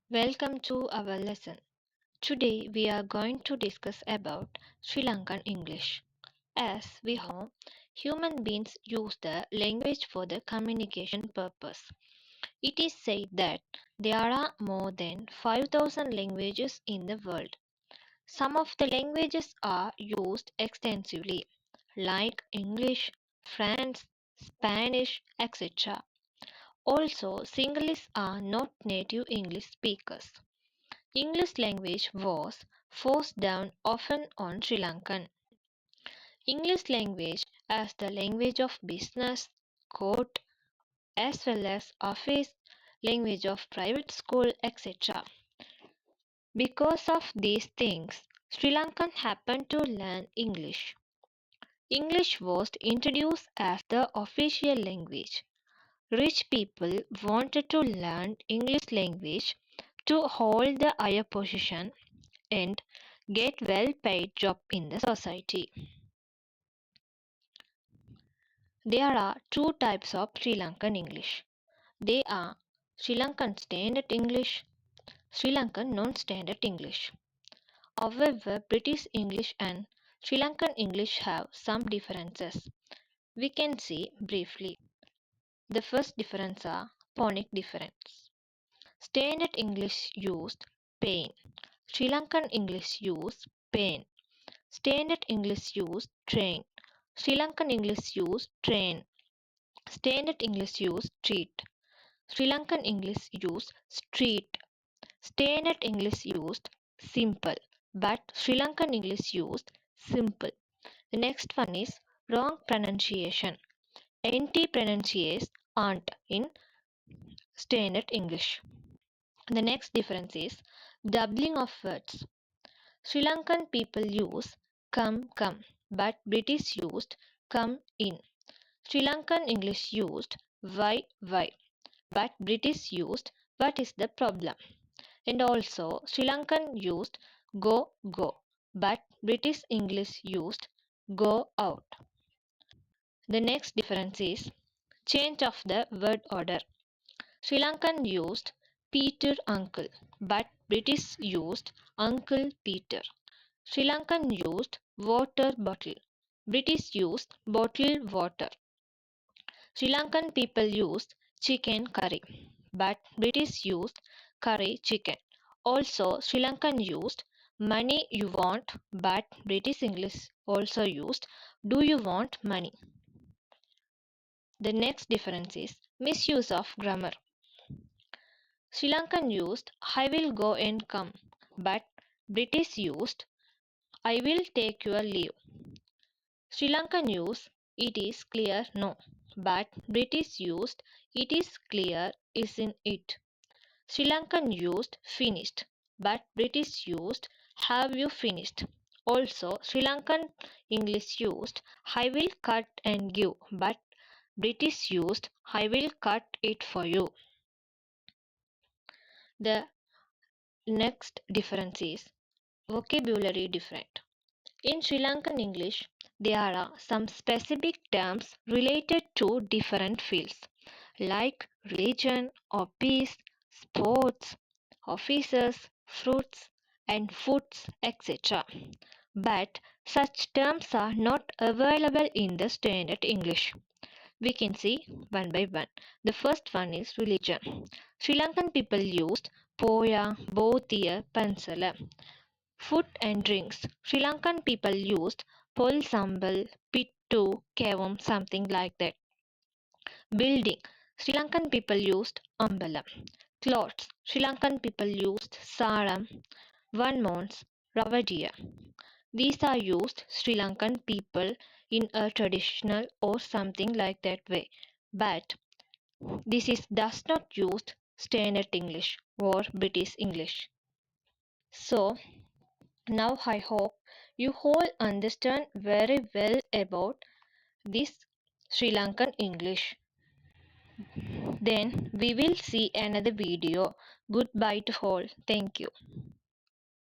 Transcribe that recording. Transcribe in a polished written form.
Welcome to our lesson. Today we are going to discuss about Sri Lankan English. As we know, human beings use the language for the communication purpose. It is said that there are more than 5,000 languages in the world. Some of the languages are used extensively, like English, French, Spanish, etc. Also, Sinhalese are not native English speakers. English language was forced down often on Sri Lankan. English language as the language of business, court, as well as office, language of private school, etc. Because of these things, Sri Lankan happened to learn English. English was introduced as the official language. Rich people wanted to learn English language to hold the higher position and get well paid job in the society. There are two types of Sri Lankan English. They are Sri Lankan Standard English, Sri Lankan Non-Standard English. However, British English and Sri Lankan English have some differences. We can see briefly. The first difference are phonic difference. Standard English used pain. Sri Lankan English used pain. Standard English use train. Sri Lankan English use train. Standard English use street. Sri Lankan English use street. Standard English used simple, but Sri Lankan English used simple. The next one is wrong pronunciation. NT pronunciations aren't in Standard English. The next difference is doubling of words. Sri Lankan people use come, but British used come in. Sri Lankan English used why, but British used what is the problem. And also Sri Lankan used go, but British English used go out. The next difference is change of the word order. Sri Lankan used Peter uncle, but British used Uncle Peter. Sri Lankan used water bottle. British used bottled water. Sri Lankan people used chicken curry, but British used curry chicken. Also, Sri Lankan used money you want, but British English also used do you want money. The next difference is misuse of grammar. Sri Lankan used I will go and come, but British used I will take your leave. Sri Lankan used it is clear no, but British used it is clear isn't it. Sri Lankan used finished, but British used have you finished. Also, Sri Lankan English used I will cut and give, but British used I will cut it for you. The next difference is vocabulary different. In Sri Lankan English, there are some specific terms related to different fields like religion or peace, sports, officers, fruits, and foods, etc. But such terms are not available in the standard English. We can see one by one. The first one is religion. Sri Lankan people used Poya, Bothiya, Pansala. Food and drinks. Sri Lankan people used pol sambal, pittu, kevam, something like that. Building. Sri Lankan people used ambalam. Clothes. Sri Lankan people used saram, one months, ravadiya. These are used Sri Lankan people in a traditional or something like that way. But this is does not use standard English or British English. So now I hope you all understand very well about this Sri Lankan English. Then we will see another video. Goodbye to all. Thank you.